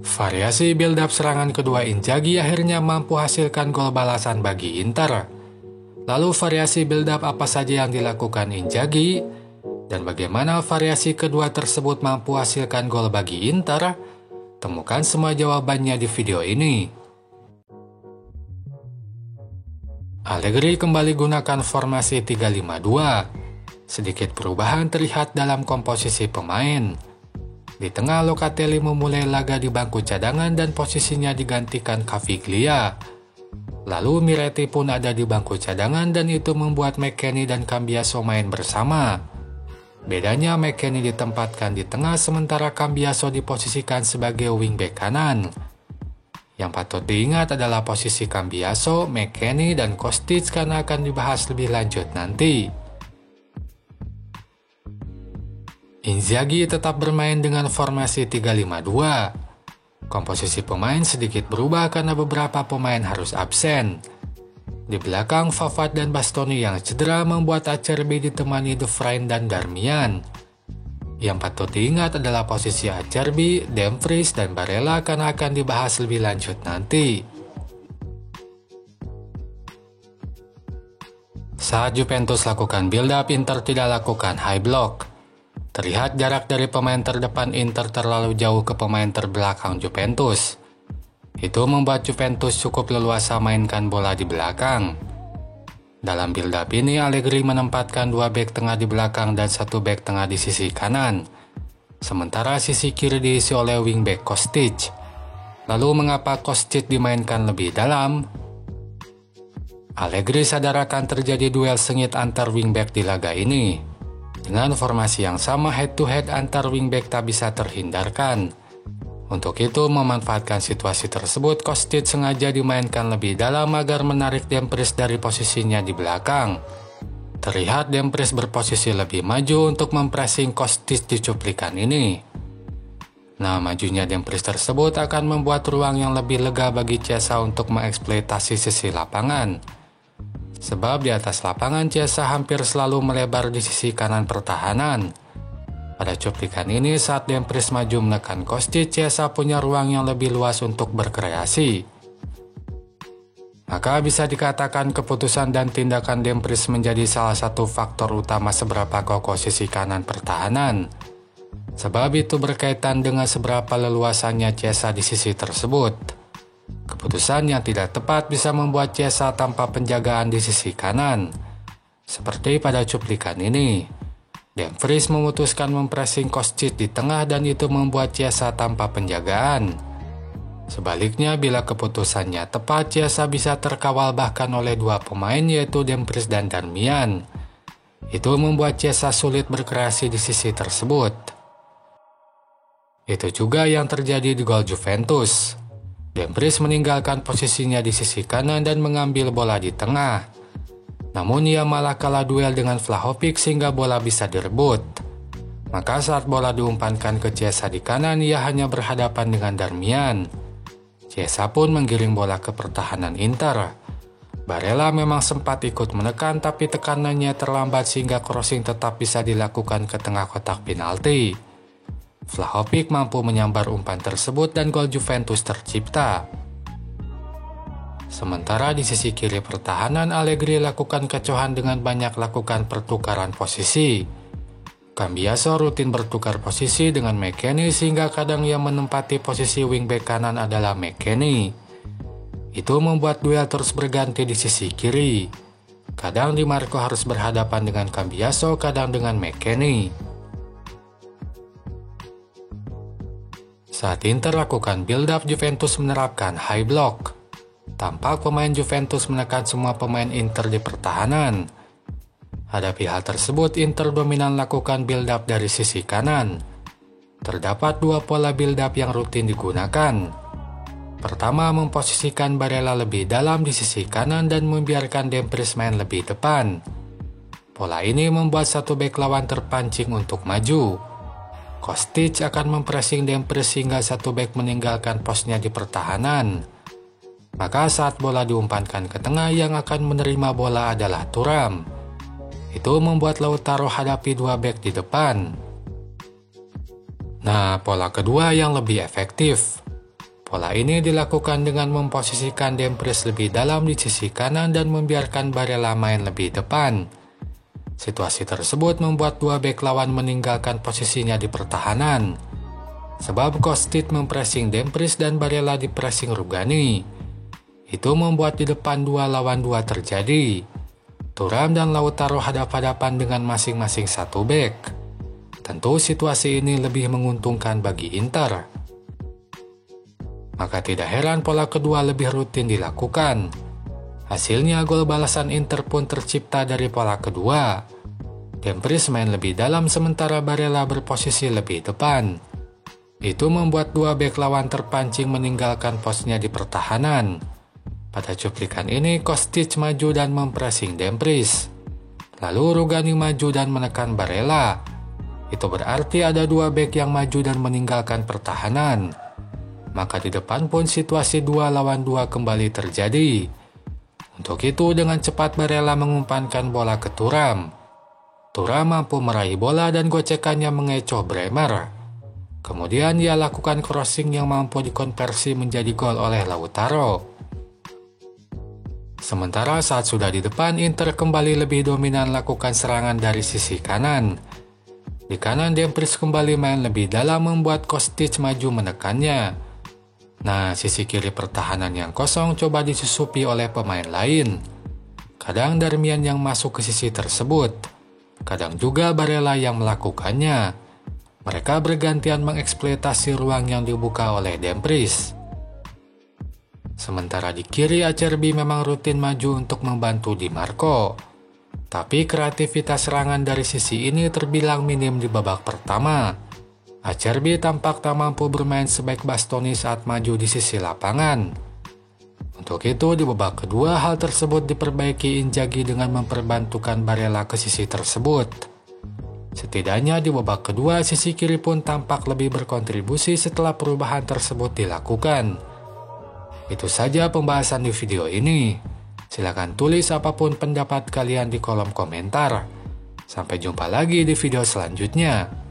Variasi build-up serangan kedua Inzaghi akhirnya mampu hasilkan gol balasan bagi Inter. Lalu variasi build-up apa saja yang dilakukan Inzaghi? Dan bagaimana variasi kedua tersebut mampu hasilkan gol bagi Inter? Temukan semua jawabannya di video ini. Allegri kembali gunakan formasi 3-5-2. Sedikit perubahan terlihat dalam komposisi pemain. Di tengah Locatelli memulai laga di bangku cadangan dan posisinya digantikan Caviglia. Lalu Miretti pun ada di bangku cadangan dan itu membuat McKennie dan Cambiaso main bersama. Bedanya McKennie ditempatkan di tengah sementara Cambiaso diposisikan sebagai wingback kanan. Yang patut diingat adalah posisi Cambiaso, McKennie, dan Kostic karena akan dibahas lebih lanjut nanti. Inzaghi tetap bermain dengan formasi 3-5-2. Komposisi pemain sedikit berubah karena beberapa pemain harus absen. Di belakang Pavard dan Bastoni yang cedera membuat Acerbi ditemani De Vrij dan Darmian. Yang patut diingat adalah posisi Acerbi, Dumfries, dan Barella karena akan dibahas lebih lanjut nanti. Saat Juventus lakukan build-up, Inter tidak lakukan high block. Terlihat jarak dari pemain terdepan Inter terlalu jauh ke pemain terbelakang Juventus. Itu membuat Juventus cukup leluasa mainkan bola di belakang. Dalam build-up ini, Allegri menempatkan 2 bek tengah di belakang dan 1 bek tengah di sisi kanan. Sementara sisi kiri diisi oleh wingback Kostic. Lalu mengapa Kostic dimainkan lebih dalam? Allegri sadar akan terjadi duel sengit antar wingback di laga ini. Dengan formasi yang sama, head-to-head antar wingback tak bisa terhindarkan. Untuk itu, memanfaatkan situasi tersebut, Kostic sengaja dimainkan lebih dalam agar menarik Dumfries dari posisinya di belakang. Terlihat Dumfries berposisi lebih maju untuk mempressing Kostic di cuplikan ini. Nah, majunya Dumfries tersebut akan membuat ruang yang lebih lega bagi Chiesa untuk mengeksploitasi sisi lapangan. Sebab di atas lapangan Chiesa hampir selalu melebar di sisi kanan pertahanan. Pada cuplikan ini saat Dumfries maju menekan Kostic, Chiesa punya ruang yang lebih luas untuk berkreasi. Maka bisa dikatakan keputusan dan tindakan Dumfries menjadi salah satu faktor utama seberapa kokoh sisi kanan pertahanan. Sebab itu berkaitan dengan seberapa leluasannya Chiesa di sisi tersebut. Keputusan yang tidak tepat bisa membuat Chiesa tanpa penjagaan di sisi kanan. Seperti pada cuplikan ini, Dumfries memutuskan mempressing Kostic di tengah dan itu membuat Chiesa tanpa penjagaan. Sebaliknya, bila keputusannya tepat, Chiesa bisa terkawal bahkan oleh 2 pemain yaitu Dumfries dan Darmian. Itu membuat Chiesa sulit berkreasi di sisi tersebut. Itu juga yang terjadi di gol Juventus. Dumfries meninggalkan posisinya di sisi kanan dan mengambil bola di tengah. Namun ia malah kalah duel dengan Vlahovic sehingga bola bisa direbut. Maka saat bola diumpankan ke Chiesa di kanan, ia hanya berhadapan dengan Darmian. Chiesa pun menggiring bola ke pertahanan Inter. Barella memang sempat ikut menekan tapi tekanannya terlambat sehingga crossing tetap bisa dilakukan ke tengah kotak penalti. Vlahovic mampu menyambar umpan tersebut dan gol Juventus tercipta. Sementara di sisi kiri pertahanan, Allegri lakukan kecohan dengan banyak lakukan pertukaran posisi. Cambiaso rutin bertukar posisi dengan McKennie sehingga kadang yang menempati posisi wingback kanan adalah McKennie. Itu membuat duel terus berganti di sisi kiri. Kadang Di Marco harus berhadapan dengan Cambiaso, kadang dengan McKennie. Saat Inter lakukan build-up, Juventus menerapkan high block. Tampak pemain Juventus menekan semua pemain Inter di pertahanan. Hadapi hal tersebut, Inter dominan lakukan build-up dari sisi kanan. Terdapat 2 pola build-up yang rutin digunakan. Pertama, memposisikan Barella lebih dalam di sisi kanan dan membiarkan Dumfries main lebih depan. Pola ini membuat 1 bek lawan terpancing untuk maju. Kostic akan mempressing Dumfries sehingga 1 bek meninggalkan posnya di pertahanan. Maka saat bola diumpankan ke tengah, yang akan menerima bola adalah Thuram. Itu membuat Lautaro hadapi 2 bek di depan. Nah, pola kedua yang lebih efektif. Pola ini dilakukan dengan memposisikan Dumfries lebih dalam di sisi kanan dan membiarkan Barella main lebih depan. Situasi tersebut membuat dua bek lawan meninggalkan posisinya di pertahanan, sebab Kostic mempressing Dumfries dan Barella di pressing Rugani. Itu membuat di depan 2 lawan 2 terjadi. Thuram dan Lautaro hadap-hadapan dengan masing-masing satu bek. Tentu situasi ini lebih menguntungkan bagi Inter. Maka tidak heran pola kedua lebih rutin dilakukan. Hasilnya gol balasan Inter pun tercipta dari pola kedua. Dumfries main lebih dalam sementara Barella berposisi lebih depan. Itu membuat dua bek lawan terpancing meninggalkan posnya di pertahanan. Pada cuplikan ini Kostic maju dan mempressing Dumfries. Lalu Rugani maju dan menekan Barella. Itu berarti ada dua bek yang maju dan meninggalkan pertahanan. Maka di depan pun situasi 2 lawan 2 kembali terjadi. Untuk itu dengan cepat Barella mengumpankan bola ke Thuram. Thuram mampu meraih bola dan gocekannya mengecoh Bremer. Kemudian ia lakukan crossing yang mampu dikonversi menjadi gol oleh Lautaro. Sementara saat sudah di depan, Inter kembali lebih dominan lakukan serangan dari sisi kanan. Di kanan Dumfries kembali main lebih dalam membuat Kostic maju menekannya. Nah, sisi kiri pertahanan yang kosong coba disusupi oleh pemain lain. Kadang Darmian yang masuk ke sisi tersebut, kadang juga Barella yang melakukannya. Mereka bergantian mengeksploitasi ruang yang dibuka oleh Dumfries. Sementara di kiri Acerbi memang rutin maju untuk membantu Di Marco. Tapi kreativitas serangan dari sisi ini terbilang minim di babak pertama. Acerbi tampak tak mampu bermain sebaik Bastoni saat maju di sisi lapangan. Untuk itu di babak kedua hal tersebut diperbaiki Inzaghi dengan memperbantukan Barella ke sisi tersebut. Setidaknya di babak kedua sisi kiri pun tampak lebih berkontribusi setelah perubahan tersebut dilakukan. Itu saja pembahasan di video ini. Silakan tulis apapun pendapat kalian di kolom komentar. Sampai jumpa lagi di video selanjutnya.